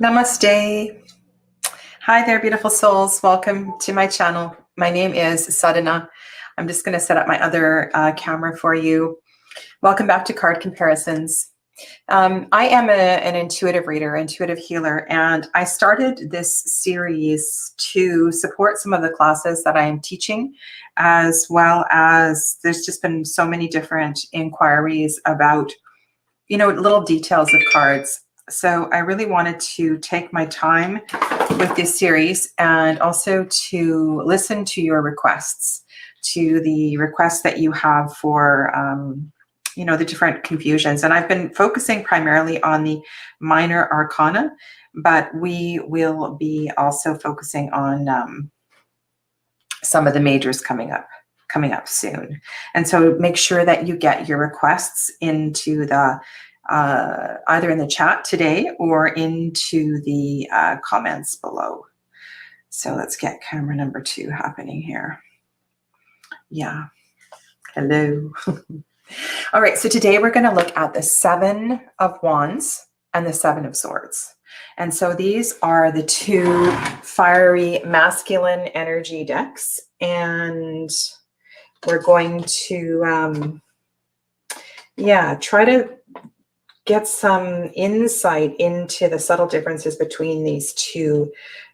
Namaste. Hi there, beautiful souls. Welcome to my channel. My name is Sadhana. I'm just going to set up my other camera for you. Welcome back to Card Comparisons. I am an intuitive reader, intuitive healer, and I started this series to support some of the classes that I am teaching, as well as there's just been so many different inquiries about, little details of cards. So I really wanted to take my time with this series and also to listen to your requests, to the requests that you have for, the different confusions. And I've been focusing primarily on the minor arcana, but we will be also focusing on some of the majors coming up soon. And so make sure that you get your requests into the either in the chat today or into the comments below. So let's get camera number 2 happening here. Yeah. Hello. All right. So today we're going to look at the 7 of Wands and the 7 of Swords. And so these are the 2 fiery masculine energy decks. And we're going to, try to get some insight into the subtle differences between these 2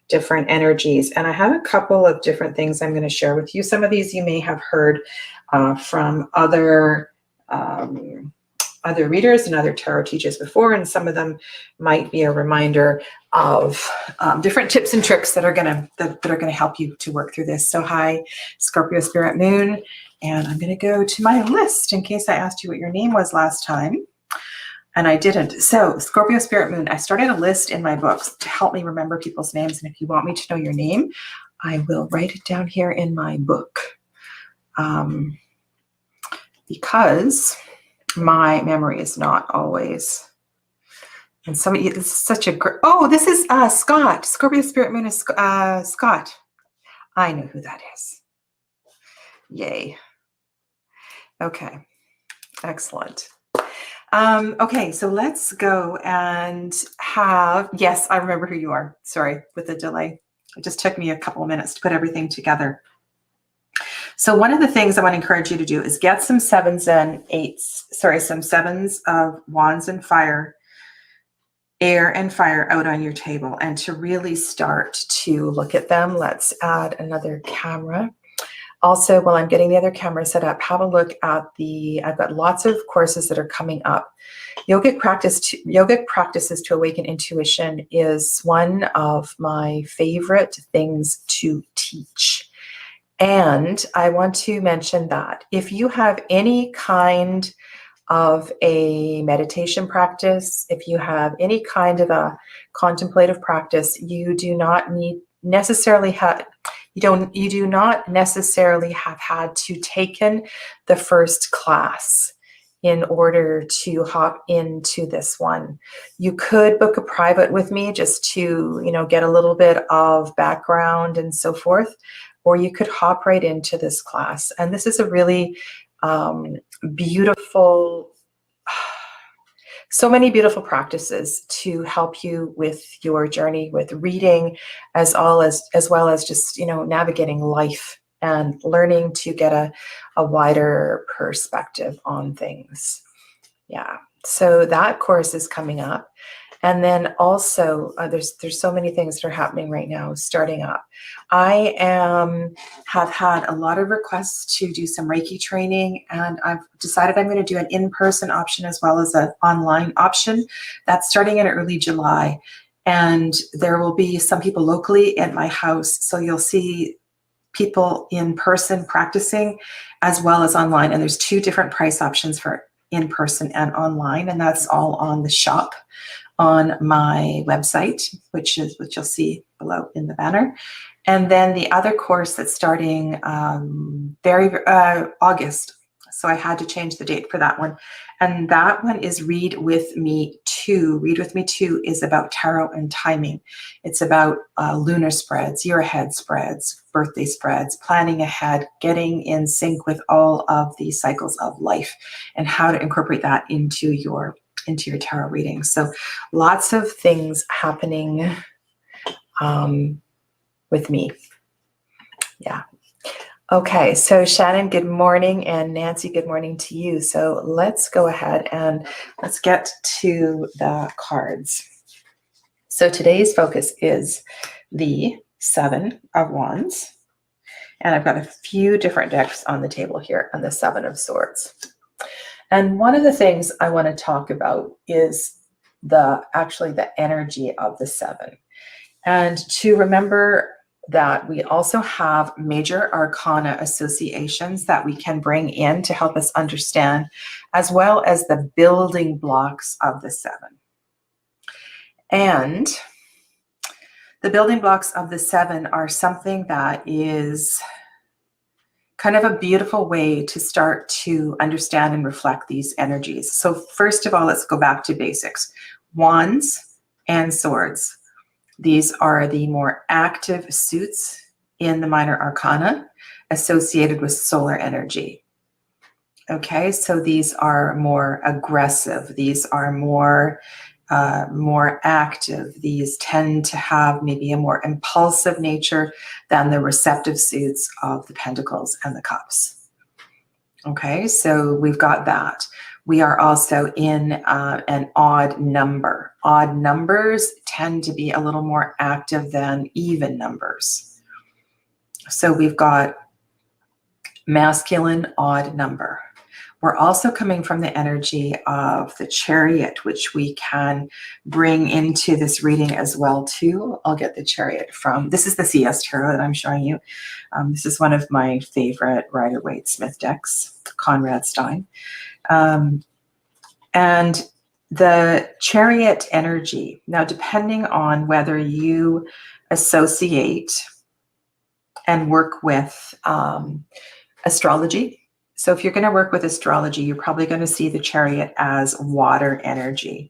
different energies. And I have a couple of different things I'm going to share with you. Some of these you may have heard from other readers and other tarot teachers before, and some of them might be a reminder of different tips and tricks that are going to help you to work through this. So hi, Scorpio Spirit Moon, and I'm going to go to my list in case I asked you what your name was last time. And I didn't. So Scorpio Spirit Moon, I started a list in my books to help me remember people's names. And if you want me to know your name, I will write it down here in my book. Because my memory is not always. And this is such a great, this is Scott. Scorpio Spirit Moon is Scott. I know who that is. Yay. Okay. Excellent. Okay, so let's go and have, yes, I remember who you are. Sorry, with the delay. It just took me a couple of minutes to put everything together. So one of the things I want to encourage you to do is get some 7s and 8s, some 7s of Wands and fire, air and fire out on your table, and to really start to look at them. Let's add another camera. Also, while I'm getting the other camera set up, have a look at I've got lots of courses that are coming up. Yogic Practices to Awaken Intuition is one of my favorite things to teach. And I want to mention that if you have any kind of a meditation practice, if you have any kind of a contemplative practice, you do not necessarily have had to taken the first class in order to hop into this one. You could book a private with me just to, get a little bit of background and so forth, or you could hop right into this class. And this is a really beautiful, so many beautiful practices to help you with your journey with reading, as well as just, navigating life and learning to get a wider perspective on things. Yeah. So that course is coming up. And then also there's so many things that are happening right now, starting up. I have had a lot of requests to do some Reiki training, and I've decided I'm going to do an in-person option as well as an online option. That's starting in early July. And there will be some people locally at my house. So you'll see people in person practicing as well as online. And there's 2 different price options for in-person and online. And that's all on the shop on my website, which you'll see below in the banner. And then the other course that's starting August. So I had to change the date for that one. And that one is Read With Me 2. Read With Me 2 is about tarot and timing. It's about lunar spreads, year ahead spreads, birthday spreads, planning ahead, getting in sync with all of the cycles of life, and how to incorporate that into your into your tarot reading. So lots of things happening with me. Yeah. Okay, so Shannon, good morning, and Nancy, good morning to you. So let's go ahead and let's get to the cards. So today's focus is the Seven of Wands, and I've got a few different decks on the table here on the Seven of Swords. And one of the things I want to talk about is actually the energy of the seven. And to remember that we also have major arcana associations that we can bring in to help us understand, as well as the building blocks of the seven. And the building blocks of the seven are something that is kind of a beautiful way to start to understand and reflect these energies. So first of all, let's go back to basics. Wands and swords. These are the more active suits in the minor arcana associated with solar energy. Okay, so these are more aggressive. These are more active. These tend to have maybe a more impulsive nature than the receptive suits of the pentacles and the cups. Okay, so we've got that. We are also in an odd number. Odd numbers tend to be a little more active than even numbers. So we've got masculine odd number. We're also coming from the energy of the Chariot, which we can bring into this reading as well too. I'll get the Chariot from, this is the CS Tarot that I'm showing you. This is one of my favorite Rider-Waite-Smith decks, Conrad Stein. And the Chariot energy, now depending on whether you associate and work with astrology. So if you're going to work with astrology, you're probably going to see the Chariot as water energy.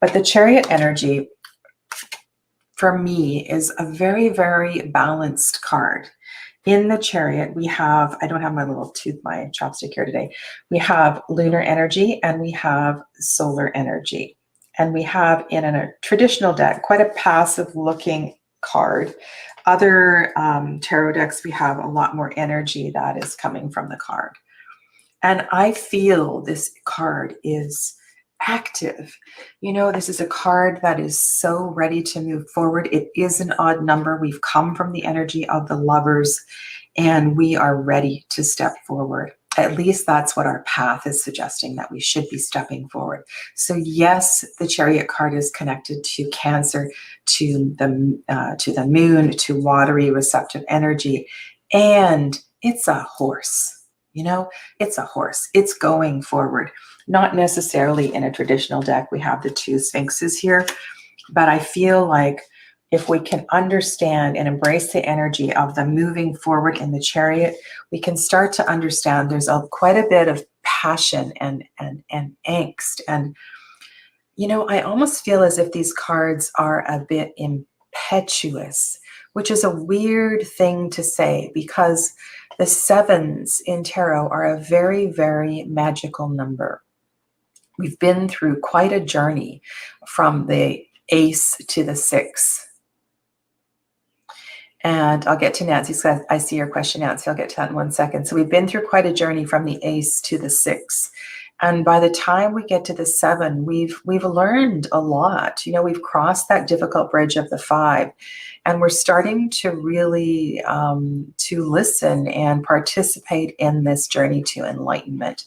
But the Chariot energy, for me, is a very, very balanced card. In the Chariot, we have, I don't have my my chopstick here today. We have lunar energy and we have solar energy. And we have in a traditional deck, quite a passive looking card. Other tarot decks, we have a lot more energy that is coming from the card. And I feel this card is active. You know, this is a card that is so ready to move forward. It is an odd number. We've come from the energy of the Lovers and we are ready to step forward. At least that's what our path is suggesting, that we should be stepping forward. So yes, the Chariot card is connected to Cancer, to the moon, to watery receptive energy, and it's a horse. You know, it's a horse. It's going forward. Not necessarily in a traditional deck. We have the two sphinxes here, but I feel like if we can understand and embrace the energy of the moving forward in the Chariot, we can start to understand there's quite a bit of passion and angst. And, you know, I almost feel as if these cards are a bit impetuous, which is a weird thing to say because the sevens in tarot are a very, very magical number. We've been through quite a journey from the Ace to the 6. And I'll get to Nancy's, I see your question, Nancy. I'll get to that in 1 second. So we've been through quite a journey from the Ace to the 6. And by the time we get to the 7, we've learned a lot. You know, we've crossed that difficult bridge of the 5. And we're starting to really to listen and participate in this journey to enlightenment.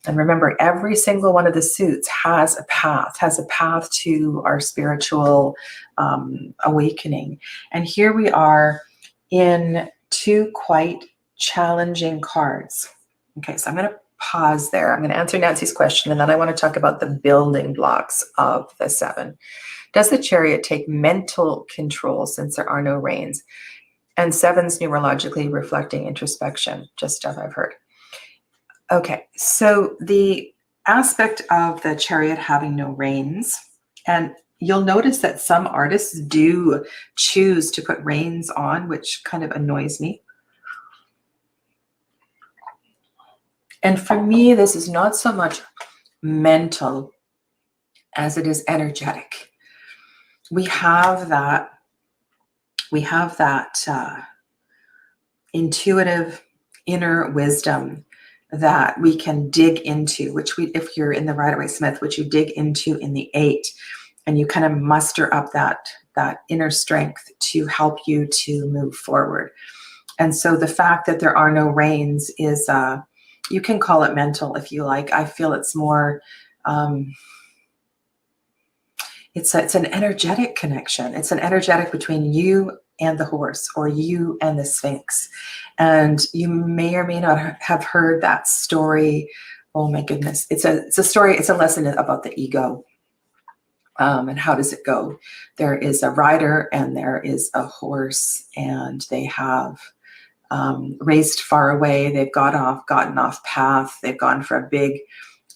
And remember, every single one of the suits has a path to our spiritual awakening. And here we are in two quite challenging cards. Okay, so I'm going to pause there. I'm going to answer Nancy's question, and then I want to talk about the building blocks of the 7. Does the Chariot take mental control since there are no reins? And 7's numerologically reflecting introspection, just stuff I've heard. Okay, so the aspect of the Chariot having no reins, and you'll notice that some artists do choose to put reins on, which kind of annoys me. And for me, this is not so much mental as it is energetic. We have that intuitive inner wisdom that we can dig into, which if you're in the Rider-Waite-Smith, which you dig into in the 8, and you kind of muster up that inner strength to help you to move forward. And so the fact that there are no reins is, you can call it mental if you like. I feel it's more, it's an energetic connection. It's an energetic between you and the horse, or you and the Sphinx. And you may or may not have heard that story. Oh my goodness. It's a story. It's a lesson about the ego. And how does it go? There is a rider and there is a horse, and they have raced far away. They've gotten off path. They've gone for a big,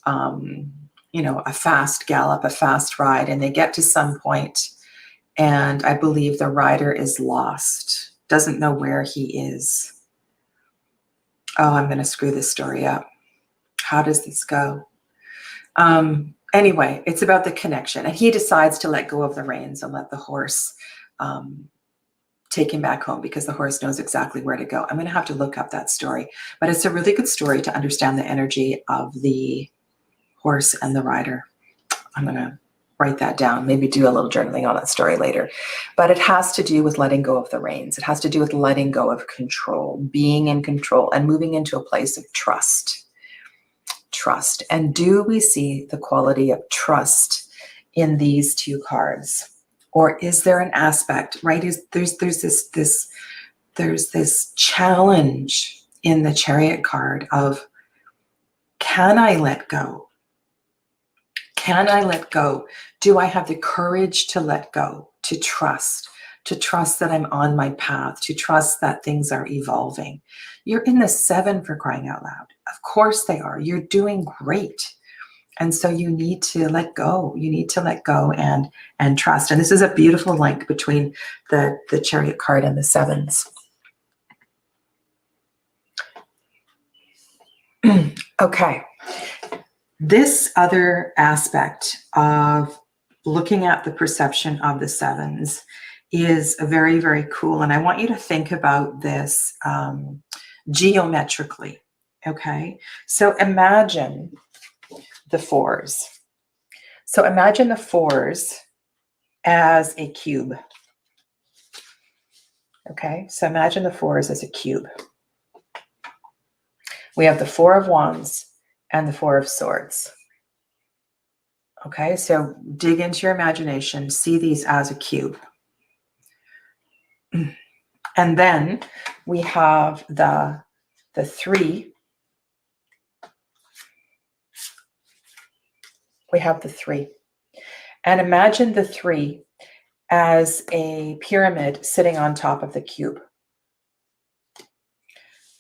a fast gallop, a fast ride, and they get to some point, and I believe the rider is lost, doesn't know where he is. Oh, I'm going to screw this story up. How does this go? Anyway, it's about the connection, and he decides to let go of the reins and let the horse take him back home, because the horse knows exactly where to go. I'm going to have to look up that story, but it's a really good story to understand the energy of the horse and the rider. I'm going to write that down, maybe do a little journaling on that story later. But it has to do with letting go of the reins. It has to do with letting go of control, being in control, and moving into a place of trust. Trust. And do we see the quality of trust in these 2 cards? Or is there an aspect, right? There's this challenge in the Chariot card of, can I let go? Can I let go? Do I have the courage to let go, to trust that I'm on my path, to trust that things are evolving? You're in the 7, for crying out loud. Of course they are. You're doing great. And so you need to let go. You need to let go and trust. And this is a beautiful link between the Chariot card and the 7s. Okay. This other aspect of looking at the perception of the 7s is very, very cool. And I want you to think about this geometrically. Okay. So imagine the 4s. So imagine the 4s as a cube. Okay. So imagine the 4s as a cube. We have the 4 of Wands and the 4 of Swords. Okay, so dig into your imagination, see these as a cube. And then we have the 3. We have the 3. And imagine the 3 as a pyramid sitting on top of the cube.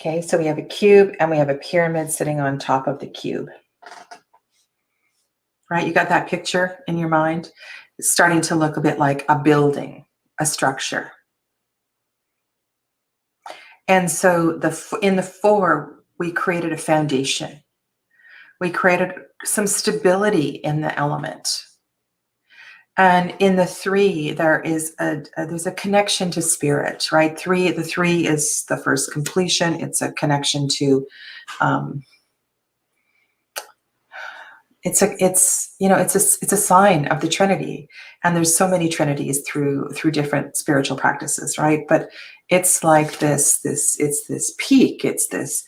Okay, so we have a cube and we have a pyramid sitting on top of the cube. Right, you got that picture in your mind? It's starting to look a bit like a building, a structure. And so in the 4, we created a foundation. We created some stability in the element. And in the 3, there's a connection to spirit, right? The 3 is the first completion. It's a connection to, it's a sign of the Trinity. And there's so many Trinities through different spiritual practices, right? But it's like it's this peak. It's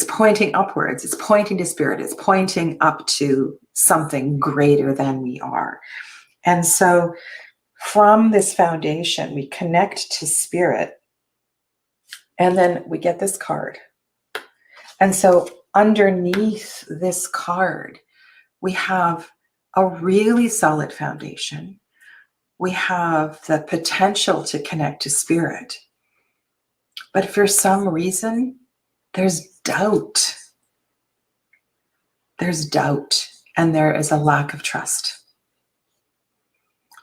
pointing upwards. It's pointing to spirit. It's pointing up to something greater than we are. And so from this foundation, we connect to spirit, and then we get this card. And so underneath this card, we have a really solid foundation. We have the potential to connect to spirit. But for some reason, there's doubt. There's doubt, and there is a lack of trust.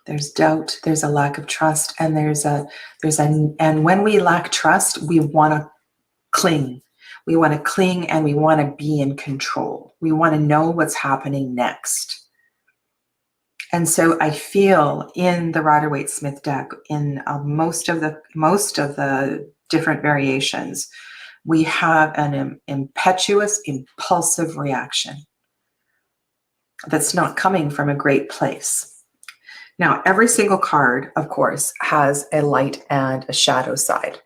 There's doubt, there's a lack of trust, and and when we lack trust, we want to cling. We want to cling, and we want to be in control. We want to know what's happening next. And so I feel in the Rider-Waite-Smith deck, in most of the different variations, we have an impetuous, impulsive reaction that's not coming from a great place. Now, every single card, of course, has a light and a shadow side,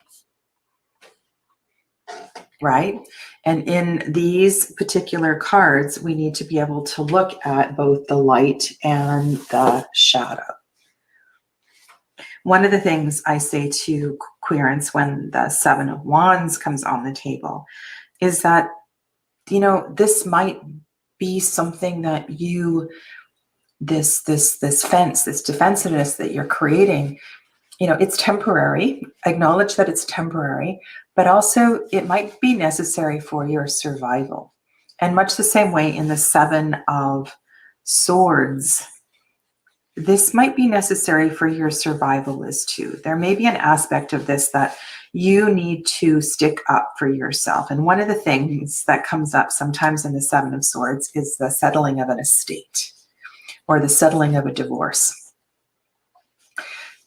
right? And in these particular cards, we need to be able to look at both the light and the shadow. One of the things I say to querents when the Seven of Wands comes on the table is that, you know, this might be something that you, this fence, this defensiveness that you're creating, you know, it's temporary. Acknowledge that it's temporary, but also it might be necessary for your survival. And much the same way in the Seven of Swords, this might be necessary for your survival as too. There may be an aspect of this that you need to stick up for yourself. And one of the things that comes up sometimes in the Seven of Swords is the settling of an estate or the settling of a divorce.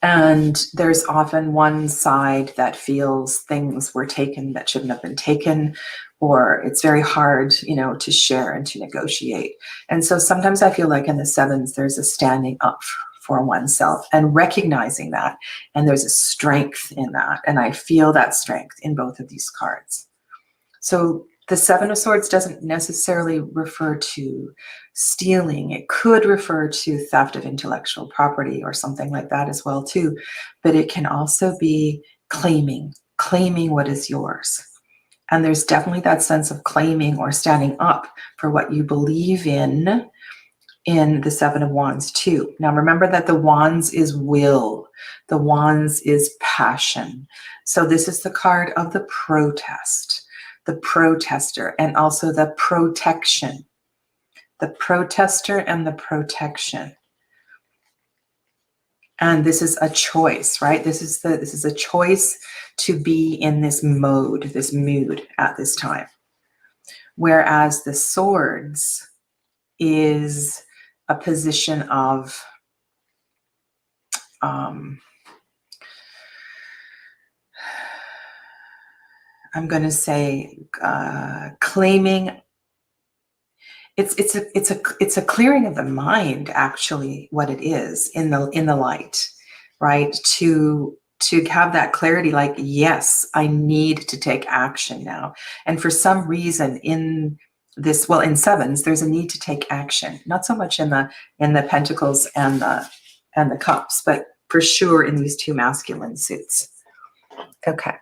And there's often one side that feels things were taken that shouldn't have been taken, or it's very hard, you know, to share and to negotiate. And so sometimes I feel like in the sevens, there's a standing up for oneself and recognizing that. And there's a strength in that. And I feel that strength in both of these cards. So the Seven of Swords doesn't necessarily refer to stealing. It could refer to theft of intellectual property or something like that as well too. But it can also be claiming what is yours. And there's definitely that sense of claiming or standing up for what you believe in the Seven of Wands too. Now remember that the Wands is will. The Wands is passion. So this is the card of the protest, the protester, and also the protection. The protester and the protection. And this is a choice, right? This is a choice to be in this mode, this mood at this time. Whereas the swords is a position of I'm going to say claiming. It's a clearing of the mind, actually, what it is in the light, right? To have that clarity, like, yes, I need to take action now. And for some reason in this, well, in sevens, there's a need to take action, not so much in the pentacles and the cups, but for sure in these two masculine suits. Okay.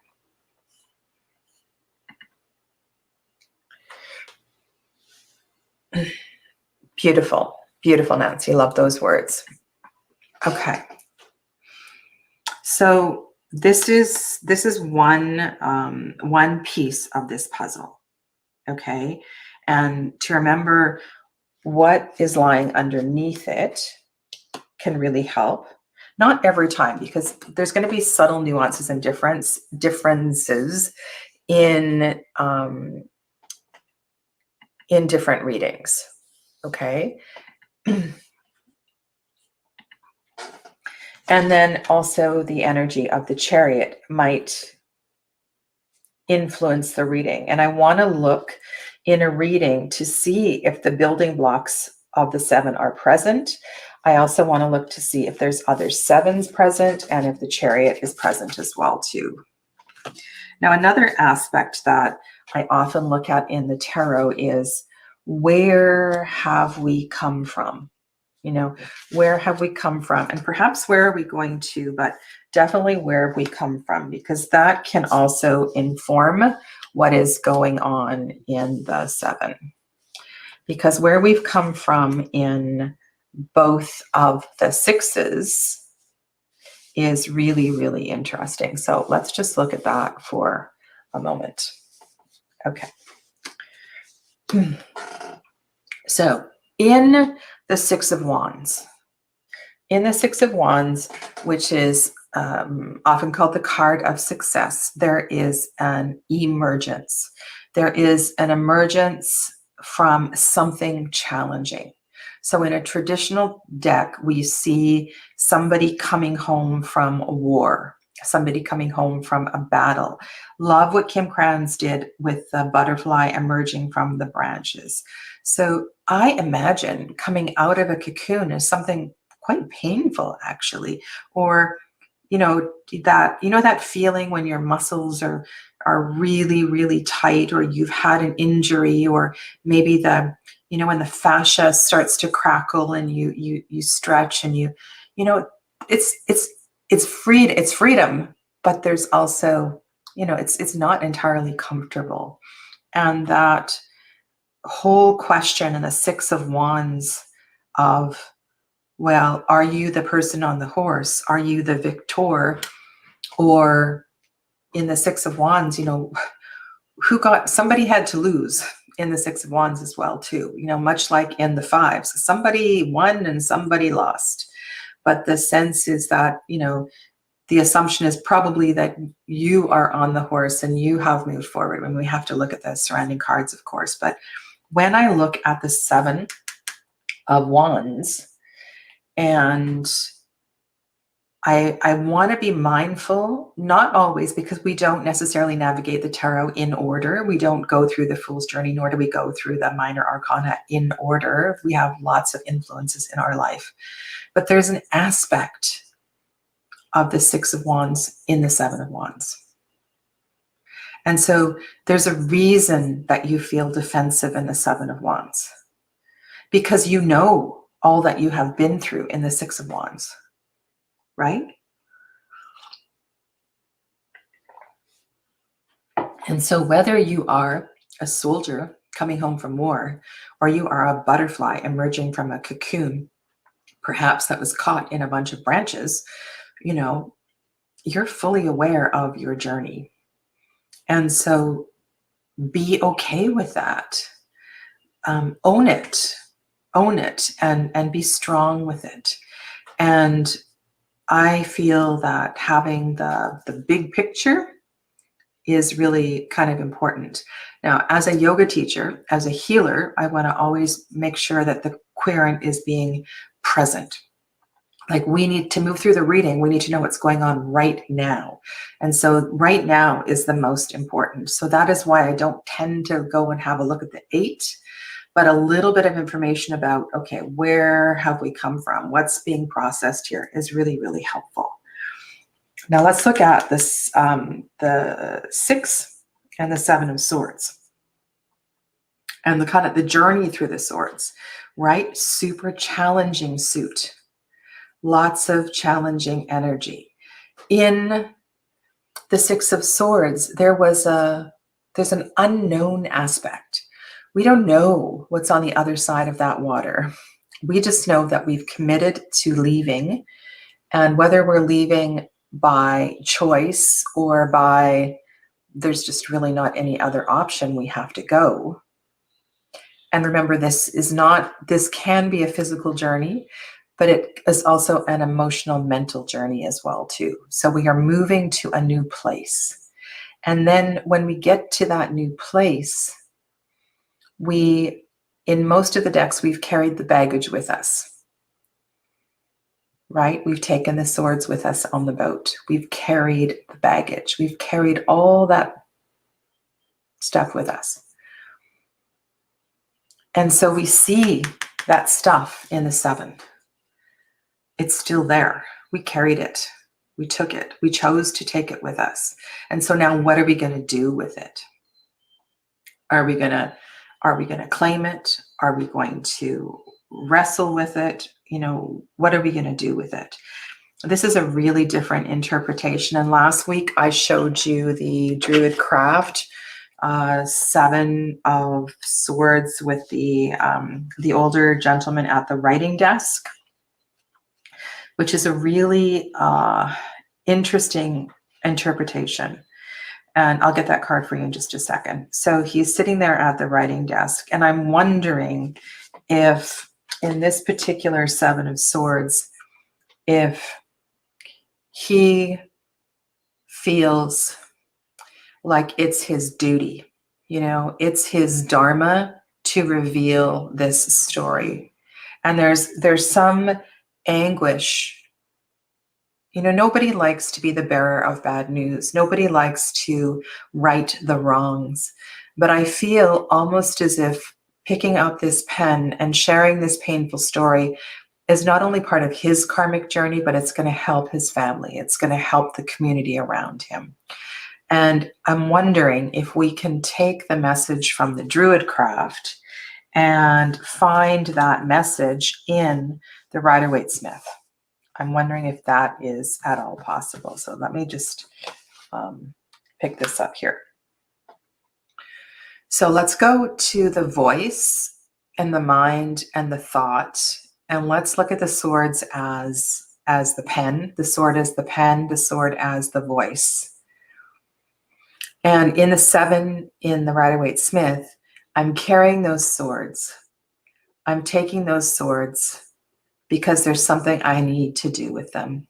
Beautiful, beautiful, Nancy. Love those words. Okay. So this is one piece of this puzzle. Okay. And to remember what is lying underneath it can really help. Not every time, because there's going to be subtle nuances and differences in different readings. Okay. And then also the energy of the Chariot might influence the reading. And I want to look in a reading to see if the building blocks of the seven are present. I also want to look to see if there's other sevens present and if the Chariot is present as well too. Now, another aspect that I often look at in the tarot is, where have we come from? You know, where have we come from? And perhaps where are we going to, but definitely where have we come from? Because that can also inform what is going on in the seven. Because where we've come from in both of the sixes is really, really interesting. So let's just look at that for a moment. Okay. So in the Six of Wands, which is often called the card of success, there is an emergence. There is an emergence from something challenging. So in a traditional deck, we see somebody coming home from a war, somebody coming home from a battle. Love what Kim Krans did with the butterfly emerging from the branches. So I imagine coming out of a cocoon is something quite painful, actually, or that feeling when your muscles are really, really tight, or you've had an injury, or maybe when the fascia starts to crackle and you stretch and it's freedom, but there's also, it's not entirely comfortable. And that whole question in the Six of Wands of, well, are you the person on the horse? Are you the victor? Or in the Six of Wands, somebody had to lose in the Six of Wands as well, too, much like in the Fives. Somebody won and somebody lost. But the sense is that, the assumption is probably that you are on the horse and you have moved forward. And we have to look at the surrounding cards, of course. But when I look at the Seven of Wands, and I want to be mindful, not always, because we don't necessarily navigate the tarot in order. We don't go through the Fool's Journey, nor do we go through the minor arcana in order. We have lots of influences in our life. But there's an aspect of the Six of Wands in the Seven of Wands. And so there's a reason that you feel defensive in the Seven of Wands, because you know all that you have been through in the Six of Wands, right? And so whether you are a soldier coming home from war, or you are a butterfly emerging from a cocoon, perhaps that was caught in a bunch of branches, you're fully aware of your journey. And so be okay with that. Own it, and be strong with it. And I feel that having the big picture is really kind of important. Now, as a yoga teacher, as a healer, I want to always make sure that the querent is being present. Like, we need to move through the reading. We need to know what's going on right now. And so right now is the most important. So that is why I don't tend to go and have a look at the 8, but a little bit of information about, okay, where have we come from? What's being processed here is really, really helpful. Now let's look at this, the 6 and the 7 of Swords, and the kind of the journey through the swords, right? Super challenging suit, lots of challenging energy. In the 6 of Swords, there's an unknown aspect. We don't know what's on the other side of that water. We just know that we've committed to leaving, and whether we're leaving by choice or by there's just really not any other option, we have to go. And remember, this can be a physical journey, but it is also an emotional, mental journey as well, too. So we are moving to a new place. And then when we get to that new place, in most of the decks, we've carried the baggage with us, right? We've taken the swords with us on the boat. We've carried the baggage. We've carried all that stuff with us. And so we see that stuff in the 7. It's still there. We carried it. We took it. We chose to take it with us. And so now what are we going to do with it? Are we going to claim it? Are we going to wrestle with it? What are we going to do with it? This is a really different interpretation. And last week I showed you the Druid Craft 7 of Swords with the older gentleman at the writing desk, which is a really interesting interpretation. And I'll get that card for you in just a second. So he's sitting there at the writing desk, and I'm wondering if in this particular 7 of Swords, if he feels like it's his duty, it's his dharma to reveal this story. And there's some anguish. You know, nobody likes to be the bearer of bad news. Nobody likes to right the wrongs. But I feel almost as if picking up this pen and sharing this painful story is not only part of his karmic journey, but it's going to help his family. It's going to help the community around him. And I'm wondering if we can take the message from the Druid craft and find that message in the Rider-Waite-Smith. I'm wondering if that is at all possible. So let me just pick this up here. So let's go to the voice and the mind and the thought, and let's look at the swords as the pen, the sword as the pen, the sword as the voice. And in the 7 in the Rider-Waite-Smith, I'm carrying those swords. I'm taking those swords because there's something I need to do with them.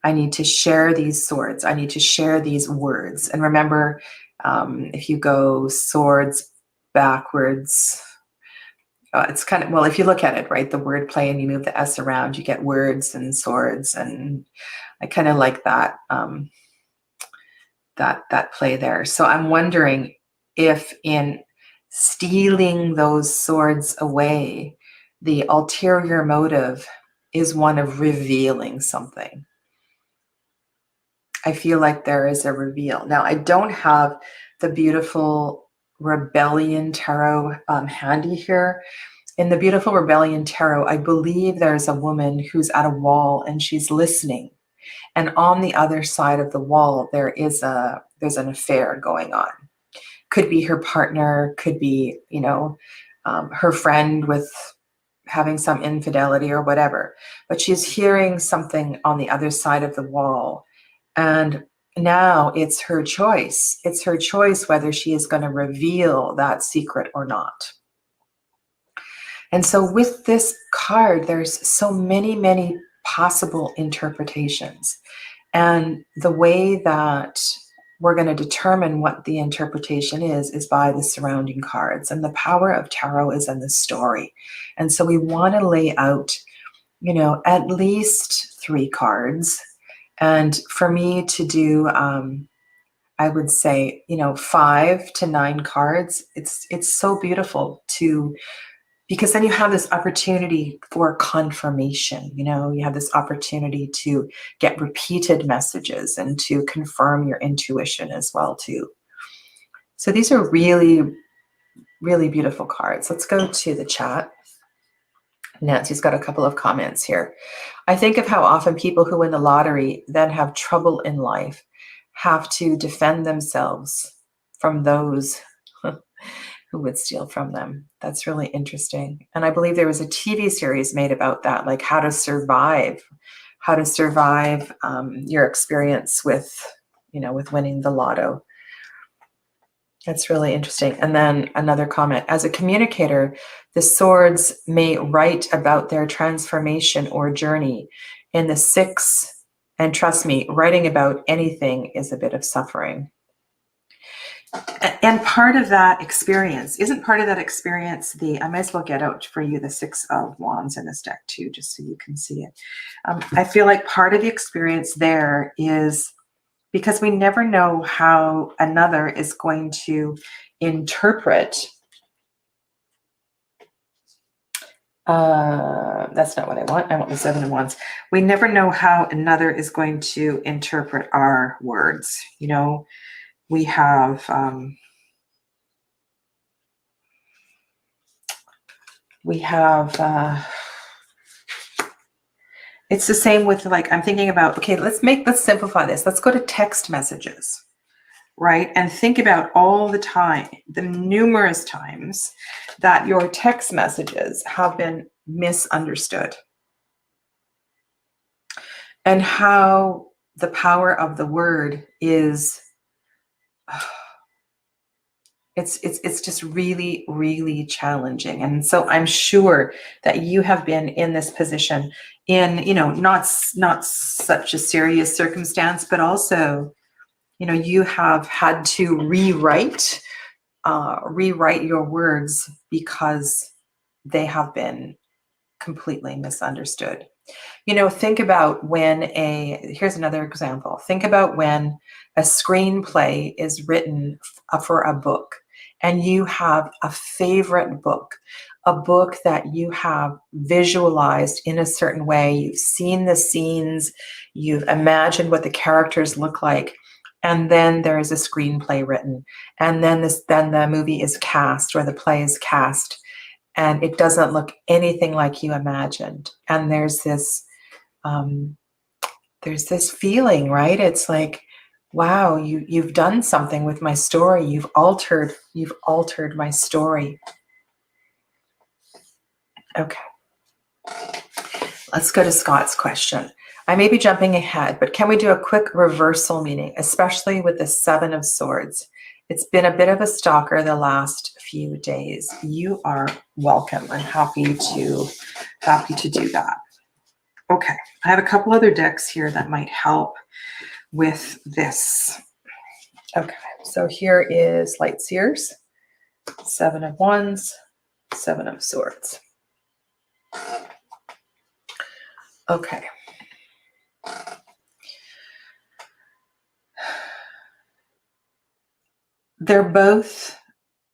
I need to share these swords. I need to share these words. And remember, if you go swords backwards, it's kind of, well, if you look at it, right, the word play and you move the S around, you get words and swords. And I kind of like that, that play there. So I'm wondering if in stealing those swords away, the ulterior motive is one of revealing something. I feel like there is a reveal. Now, I don't have the beautiful Rebellion Tarot handy here. In the beautiful Rebellion Tarot, I believe there's a woman who's at a wall and she's listening. And on the other side of the wall, there's an affair going on. Could be her partner, could be, you know, her friend with having some infidelity or whatever. But she's hearing something on the other side of the wall. And now it's her choice. It's her choice whether she is going to reveal that secret or not. And so with this card, there's so many, many possible interpretations. And the way that we're going to determine what the interpretation is by the surrounding cards. And the power of tarot is in the story. And so we want to lay out, you know, at least 3 cards. And for me to do, I would say, you know, 5 to 9 cards. It's so beautiful to, because then you have this opportunity for confirmation. You know, you have this opportunity to get repeated messages and to confirm your intuition as well too. So these are really, really beautiful cards. Let's go to the chat. Nancy's got a couple of comments here. I think of how often people who win the lottery then have trouble in life, have to defend themselves from those who would steal from them. That's really interesting. And I believe there was a TV series made about that, like how to survive your experience with, you know, with winning the lotto. That's really interesting. And then another comment, as a communicator, the swords may write about their transformation or journey. In the 6, and trust me, writing about anything is a bit of suffering. And part of that experience, isn't part of that experience I might as well get out for you the 6 of Wands in this deck too, just so you can see it. I feel like part of the experience there is because we never know how another is going to interpret. That's not what I want. I want the 7 of Wands. We never know how another is going to interpret our words. You know, we have, it's the same with, like, I'm thinking about, okay, let's simplify this. Let's go to text messages, right? And think about all the numerous times that your text messages have been misunderstood. And how the power of the word is, it's just really, really challenging. And so I'm sure that you have been in this position in, you know, not such a serious circumstance, but also, you know, you have had to rewrite your words because they have been completely misunderstood. You know, think about here's another example. Think about when a screenplay is written for a book and you have a favorite book, a book that you have visualized in a certain way. You've seen the scenes, you've imagined what the characters look like, and then there is a screenplay written. And then the movie is cast, or the play is cast, and it doesn't look anything like you imagined. And there's this feeling, right? It's like, wow, you've done something with my story. You've altered my story. Okay. Let's go to Scott's question. I may be jumping ahead, but can we do a quick reversal meeting, especially with the Seven of Swords? It's been a bit of a stalker the last few days. You are welcome. I'm happy to do that. Okay, I have a couple other decks here that might help with this. Okay, so here is Light Seers, Seven of Wands, Seven of Swords. Okay. There's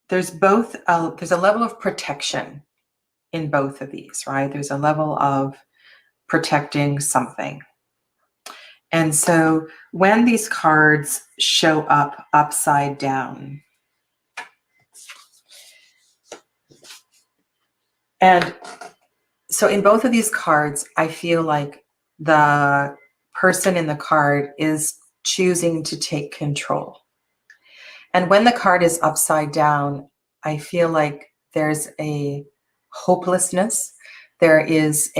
a level of protection in both of these, right? There's a level of protecting something. And so when these cards show up upside down, and so in both of these cards, I feel like the person in the card is choosing to take control. And when the card is upside down, I feel like there's a hopelessness. There is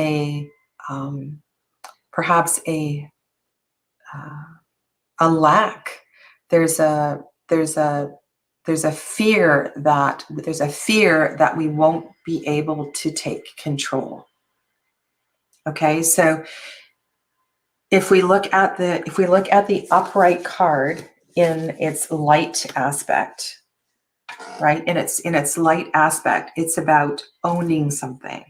perhaps a lack. There's a fear that we won't be able to take control. Okay, so if we look at the upright card in its light aspect, right? In its light aspect, it's about owning something.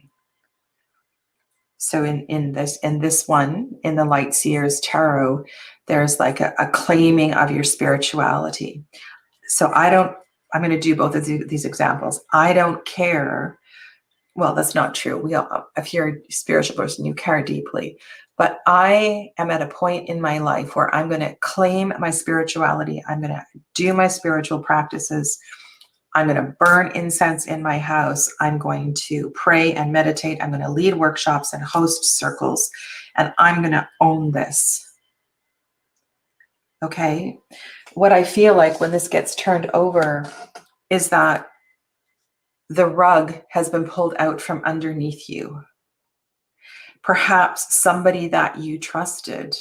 So in this one, in the Light Seers Tarot, there's like a claiming of your spirituality. So I'm going to do both of these examples. I don't care. Well, that's not true. If you're a spiritual person, you care deeply. But I am at a point in my life where I'm going to claim my spirituality. I'm going to do my spiritual practices. I'm going to burn incense in my house. I'm going to pray and meditate. I'm going to lead workshops and host circles. And I'm going to own this. Okay? What I feel like when this gets turned over is that the rug has been pulled out from underneath you. Perhaps somebody that you trusted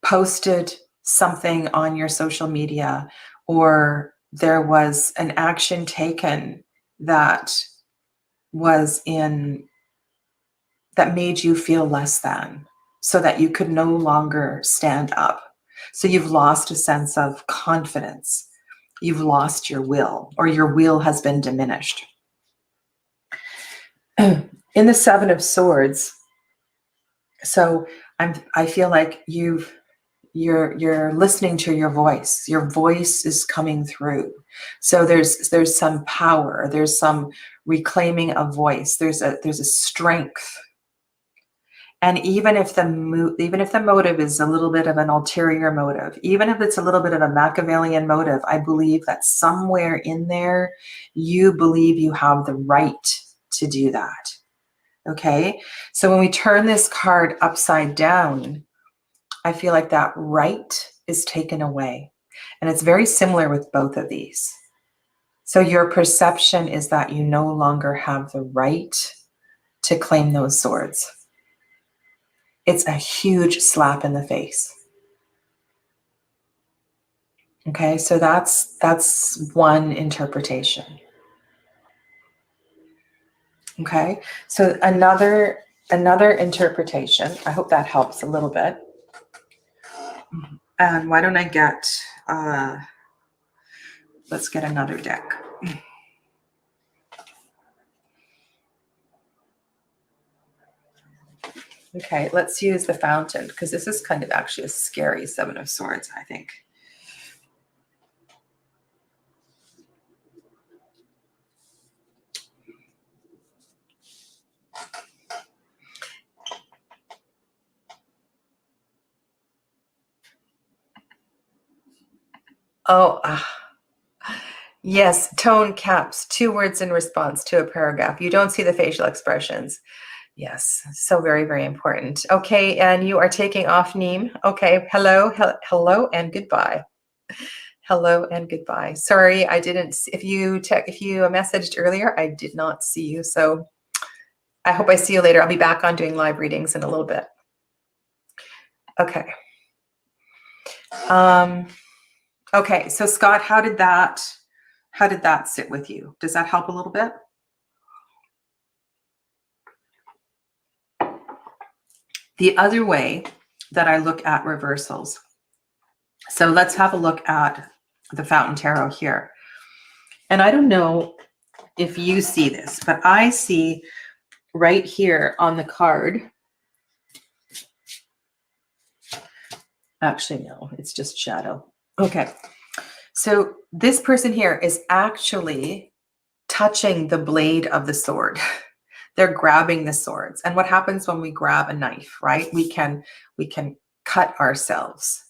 posted something on your social media, or there was an action taken that made you feel less than, so that you could no longer stand up. So you've lost a sense of confidence. You've lost your will, or your will has been diminished. In the Seven of Swords, so I feel like you're listening to your voice. Your voice is coming through. So there's some power. There's some reclaiming of voice. There's a strength. And even if the motive is a little bit of an ulterior motive, even if it's a little bit of a Machiavellian motive, I believe that somewhere in there, you believe you have the right to do that. Okay? So when we turn this card upside down, I feel like that right is taken away. And it's very similar with both of these. So your perception is that you no longer have the right to claim those swords. It's a huge slap in the face. Okay, so that's one interpretation. Okay, so another interpretation, I hope that helps a little bit. And why don't I get, let's get another deck. Okay, let's use the Fountain, because this is kind of actually a scary Seven of Swords, I think. Oh, yes, tone caps, 2 words in response to a paragraph. You don't see the facial expressions. Yes, so very, very important. Okay, and you are taking off, Neem. Okay, hello, and goodbye. Hello and goodbye. Sorry, I didn't. If you messaged earlier, I did not see you. So I hope I see you later. I'll be back on doing live readings in a little bit. Okay. Okay. So Scott, how did that sit with you? Does that help a little bit? The other way that I look at reversals. So let's have a look at the Fountain Tarot here. And I don't know if you see this, but I see right here on the card. Actually, no, it's just shadow. Okay. So this person here is actually touching the blade of the sword. They're grabbing the swords. And what happens when we grab a knife, right? We can cut ourselves.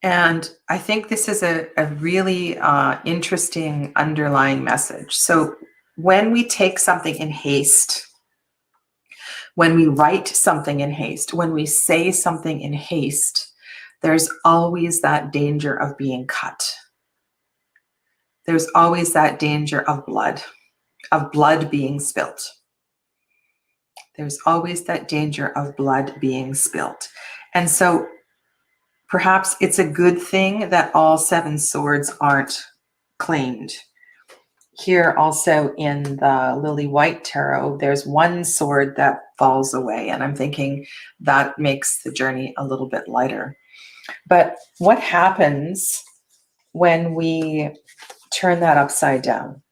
And I think this is a really interesting underlying message. So when we take something in haste, when we write something in haste, when we say something in haste, there's always that danger of being cut. There's always that danger of blood being spilt. There's always that danger of blood being spilt. And so perhaps it's a good thing that all 7 swords aren't claimed. Here also in the Lily White Tarot, there's 1 sword that falls away. And I'm thinking that makes the journey a little bit lighter. But what happens when we turn that upside down?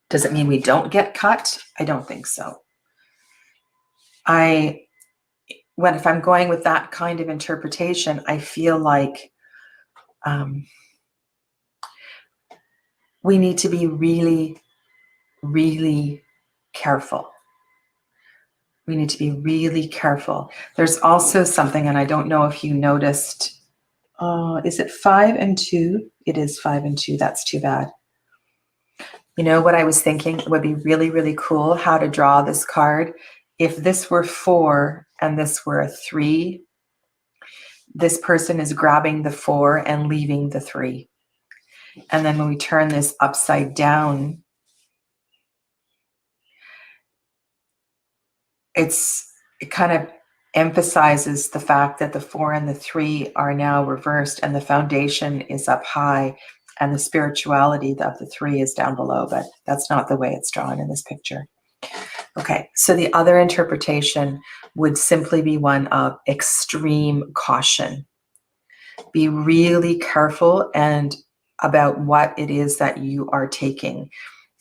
Does it mean we don't get cut? I don't think so. If I'm going with that kind of interpretation, I feel like we need to be really, really careful. We need to be really careful. There's also something, and I don't know if you noticed, is it 5 and 2? It is 5 and 2. That's too bad. You know what I was thinking? It would be really, really cool how to draw this card. If this were 4 and this were a 3, this person is grabbing the 4 and leaving the 3. And then when we turn this upside down, it kind of emphasizes the fact that the 4 and the 3 are now reversed and the foundation is up high and the spirituality of the 3 is down below, but that's not the way it's drawn in this picture. Okay, so the other interpretation would simply be one of extreme caution. Be really careful and about what it is that you are taking.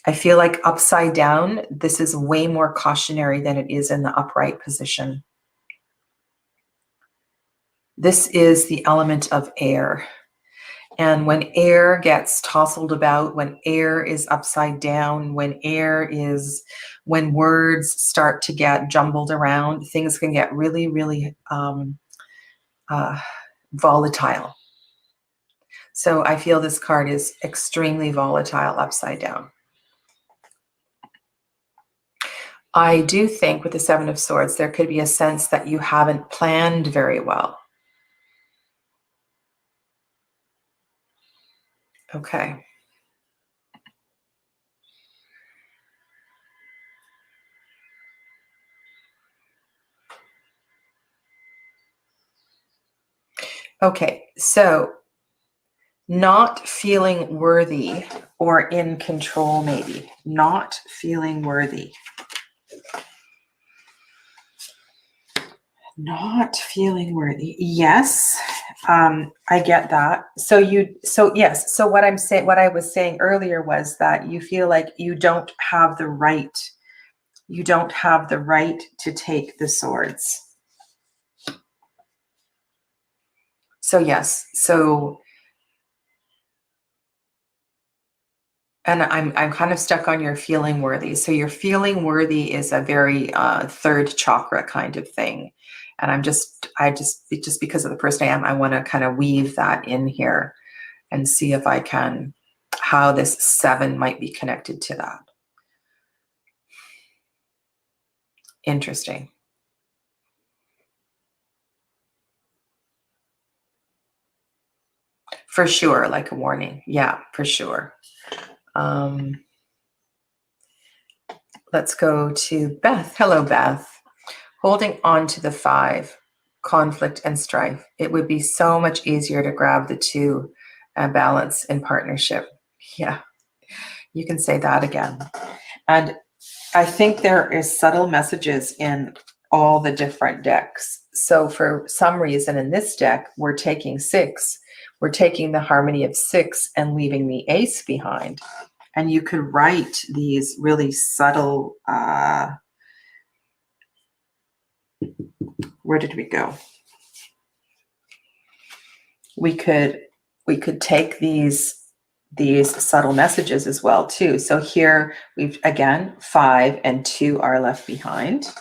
I feel like upside down, this is way more cautionary than it is in the upright position. This is the element of air. And when air gets tousled about, when air is upside down, when words start to get jumbled around, things can get really, really volatile. So I feel this card is extremely volatile upside down. I do think with the 7 of Swords, there could be a sense that you haven't planned very well. Okay. Okay, so not feeling worthy or in control, maybe. Not feeling worthy. Not feeling worthy. Yes, I get that. So yes. So what I was saying earlier was that you feel like you don't have the right you don't have the right to take the swords. So yes, so, and I'm kind of stuck on your feeling worthy. So your feeling worthy is a very third chakra kind of thing. And just because of the person I am, I want to kind of weave that in here and see if I can, how this 7 might be connected to that. Interesting. For sure, like a warning. Yeah, for sure. Let's go to Beth. Hello, Beth. Holding on to the 5, conflict and strife. It would be so much easier to grab the 2, balance in partnership. Yeah, you can say that again. And I think there is subtle messages in all the different decks. So for some reason in this deck, we're taking 6. We're taking the harmony of 6 and leaving the ace behind. And you could write these really subtle, where did we go? We could take these subtle messages as well too. So here we've, again, 5 and 2 are left behind.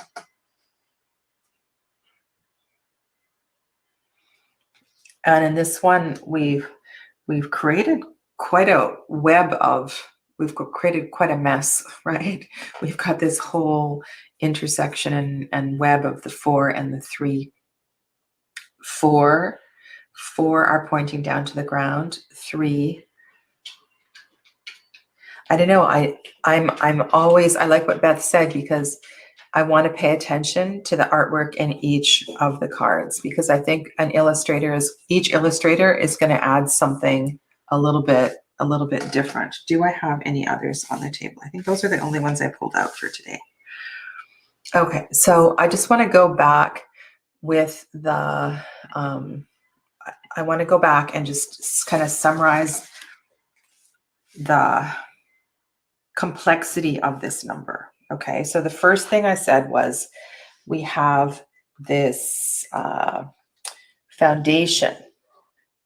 And in this one, we've created quite a web of, we've created quite a mess, right? We've got this whole intersection and web of the 4 and the 3. 4 are pointing down to the ground. 3. I don't know. I'm always, I like what Beth said, because I want to pay attention to the artwork in each of the cards, because I think each illustrator is going to add something a little bit different. Do I have any others on the table? I think those are the only ones I pulled out for today. Okay, so I just want to go back with the, I want to go back and just kind of summarize the complexity of this number. Okay, so the first thing I said was we have this foundation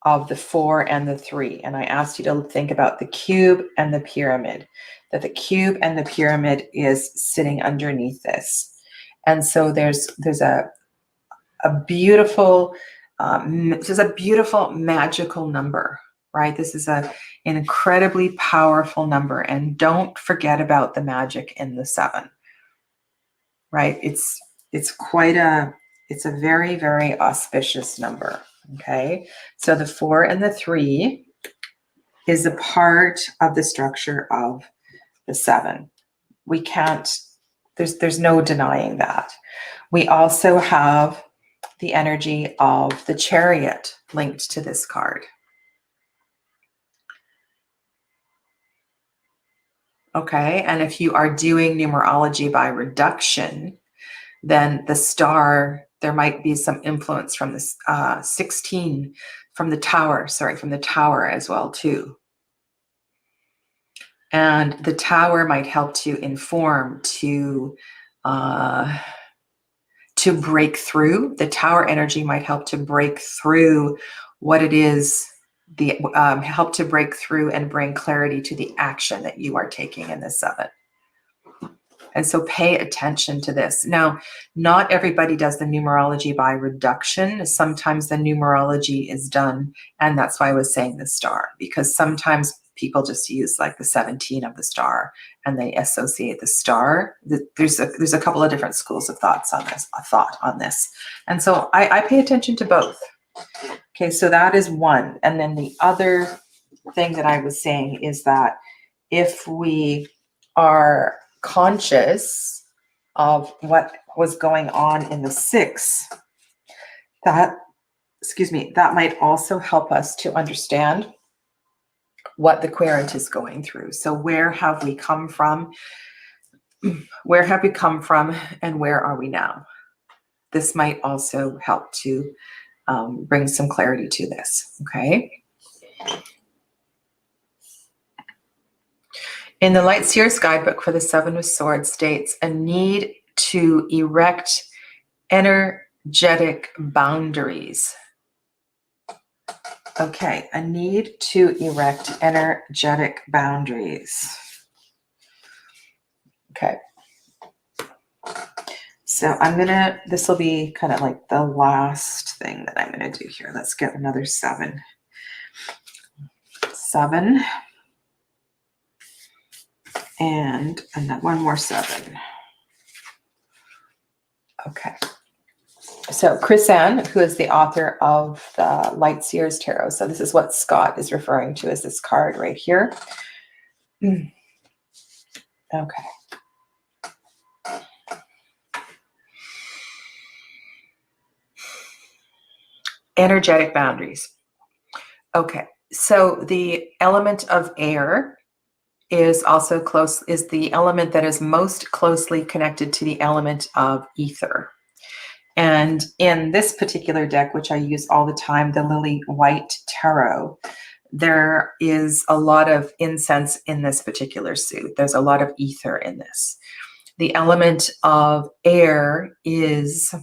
of the 4 and the 3, and I asked you to think about the cube and the pyramid, that the cube and the pyramid is sitting underneath this. And so there's a beautiful magical number, right? This is an incredibly powerful number, and don't forget about the magic in the 7, right? It's a very, very auspicious number. Okay, so the 4 and the 3 is a part of the structure of the 7. We can't, there's no denying that. We also have the energy of the Chariot linked to this card. Okay, and if you are doing numerology by reduction, then the star, there might be some influence from this 16, from the tower as well too. And the tower might help to inform, to break through. The tower energy might help to break through what it is, help to break through and bring clarity to the action that you are taking in the 7. And so pay attention to this. Now, not everybody does the numerology by reduction. Sometimes the numerology is done, and that's why I was saying the star, because sometimes people just use like the 17 of the star and they associate the star. There's a couple of different schools of thought on this. And so I pay attention to both. Okay, so that is one. And then the other thing that I was saying is that if we are conscious of what was going on in the 6, that might also help us to understand what the querent is going through. So where have we come from? Where have we come from, and where are we now? This might also help to bring some clarity to this, okay? In the Light Seer's Guidebook for the Seven of Swords states a need to erect energetic boundaries. Okay, a need to erect energetic boundaries. Okay. So this will be kind of like the last thing that I'm going to do here. Let's get another 7. 7. And one more 7. Okay. So Chris Ann, who is the author of the Light Seer's Tarot. So this is what Scott is referring to as this card right here. Okay. Energetic boundaries. Okay. So the element of air is the element that is most closely connected to the element of ether. And in this particular deck, which I use all the time, the Lily White Tarot, there is a lot of incense in this particular suit. There's a lot of ether in this. The element of air is,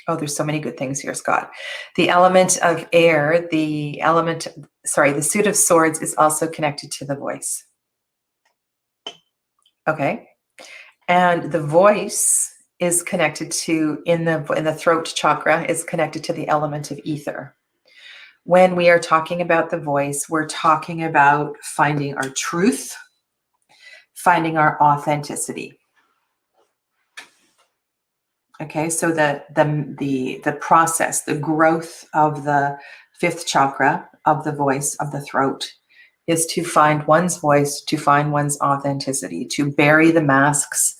there's so many good things here, Scott. The element of air, the suit of swords is also connected to the voice. Okay. And the voice is connected to, in the throat chakra, is connected to the element of ether. When we are talking about the voice, we're talking about finding our truth, finding our authenticity. Okay, so the process, the growth of the 5th chakra of the voice, of the throat, is to find one's voice, to find one's authenticity, to bury the masks,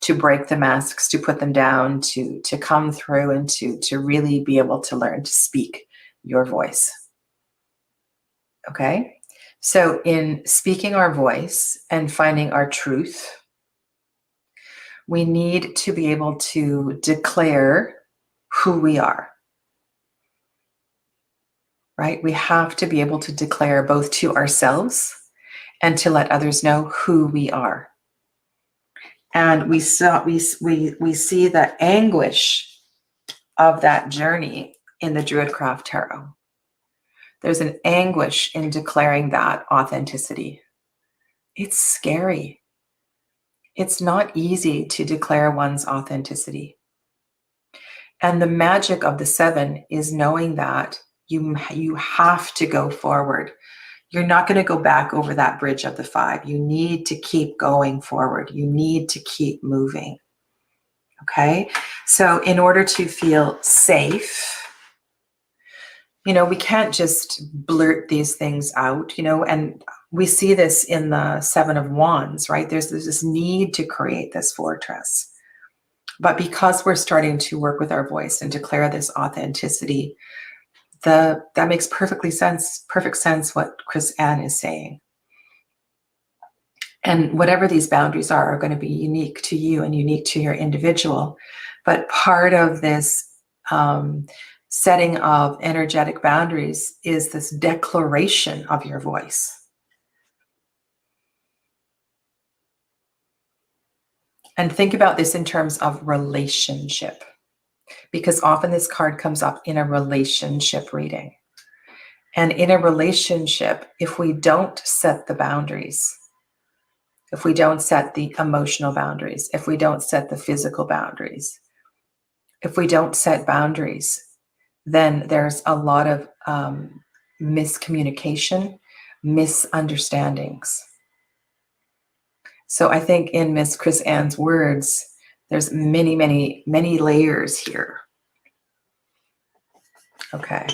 to break the masks, to put them down, to come through and to really be able to learn to speak your voice. Okay? So in speaking our voice and finding our truth, we need to be able to declare who we are. Right? We have to be able to declare both to ourselves and to let others know who we are. And we see the anguish of that journey in the Druidcraft Tarot. There's an anguish in declaring that authenticity. It's scary. It's not easy to declare one's authenticity. And the magic of the 7 is knowing that you have to go forward. You're not going to go back over that bridge of the 5. You need to keep going forward. You need to keep moving. Okay? So in order to feel safe, we can't just blurt these things out, and we see this in the 7 of Wands, right? There's this need to create this fortress. But because we're starting to work with our voice and declare this authenticity, that makes perfect sense what Chris Ann is saying. And whatever these boundaries are going to be unique to you and unique to your individual. But part of this setting of energetic boundaries is this declaration of your voice. And think about this in terms of relationship, because often this card comes up in a relationship reading. And in a relationship, if we don't set the boundaries, if we don't set the emotional boundaries, if we don't set the physical boundaries, if we don't set boundaries, then there's a lot of miscommunication, misunderstandings. So I think in Miss Chris Ann's words, there's many, many, many layers here. Okay.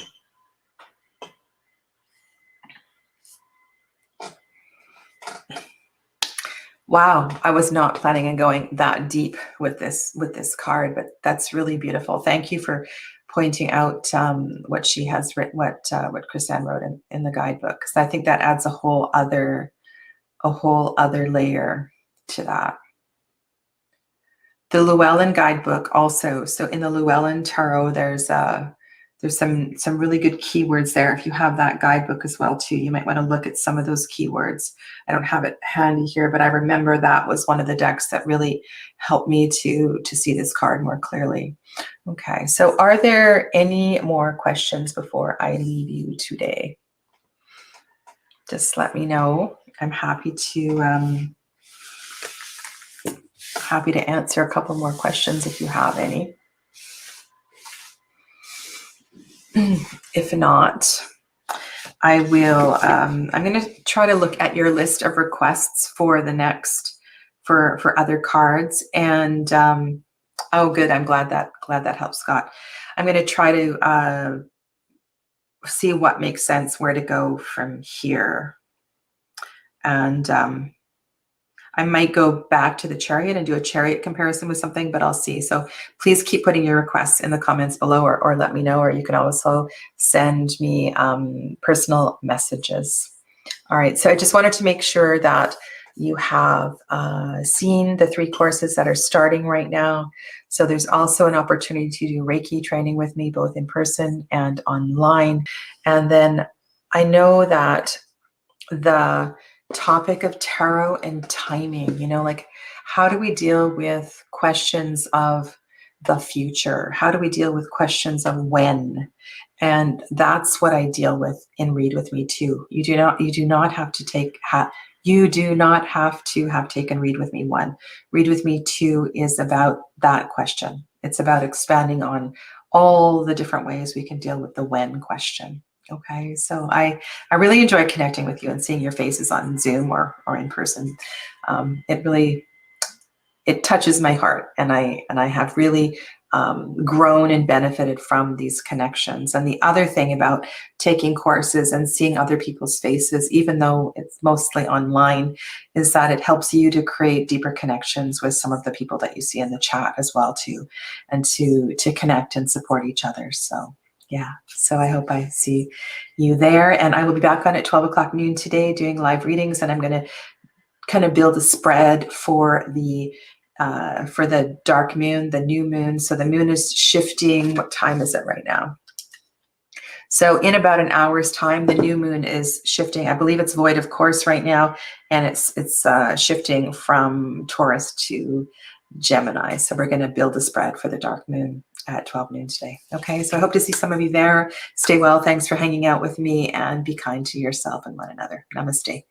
Wow, I was not planning on going that deep with this card, but that's really beautiful. Thank you for pointing out what she has written, what Chris Ann wrote in the guidebook, because I think that adds a whole other layer to that. The Llewellyn guidebook also. So in the Llewellyn Tarot, there's a There's some really good keywords there. If you have that guidebook as well too, you might want to look at some of those keywords. I don't have it handy here, but I remember that was one of the decks that really helped me to see this card more clearly. Okay, so are there any more questions before I leave you today? Just let me know. I'm happy to answer a couple more questions if you have any. If not, I will, I'm going to try to look at your list of requests for the next, for other cards. And, oh, good. I'm glad that helps, Scott. I'm going to try to see what makes sense, where to go from here. And I might go back to the Chariot and do a Chariot comparison with something, but I'll see. So please keep putting your requests in the comments below, or let me know, or you can also send me personal messages. All right, so I just wanted to make sure that you have seen the 3 courses that are starting right now. So there's also an opportunity to do Reiki training with me, both in person and online. And then I know that the topic of tarot and timing, you know, like how do we deal with questions of the future? How do we deal with questions of when? And that's what I deal with in Read With Me too. You do not have to have taken Read With Me 1. Read With Me 2 is about that question. It's about expanding on all the different ways we can deal with the when question. Okay, so I really enjoy connecting with you and seeing your faces on Zoom or in person. It touches my heart, and I have really grown and benefited from these connections. And the other thing about taking courses and seeing other people's faces, even though it's mostly online, is that it helps you to create deeper connections with some of the people that you see in the chat as well too, and to connect and support each other. So yeah, so I hope I see you there. And I will be back on at 12 o'clock noon today doing live readings, and I'm going to kind of build a spread for the dark moon, the new moon. So the moon is shifting. What time is it right now? So in about an hour's time, the new moon is shifting. I believe it's void of course right now, and it's shifting from Taurus to Gemini. So we're going to build a spread for the dark moon at 12 noon today. Okay, so I hope to see some of you there. Stay well. Thanks for hanging out with me, and be kind to yourself and one another. Namaste.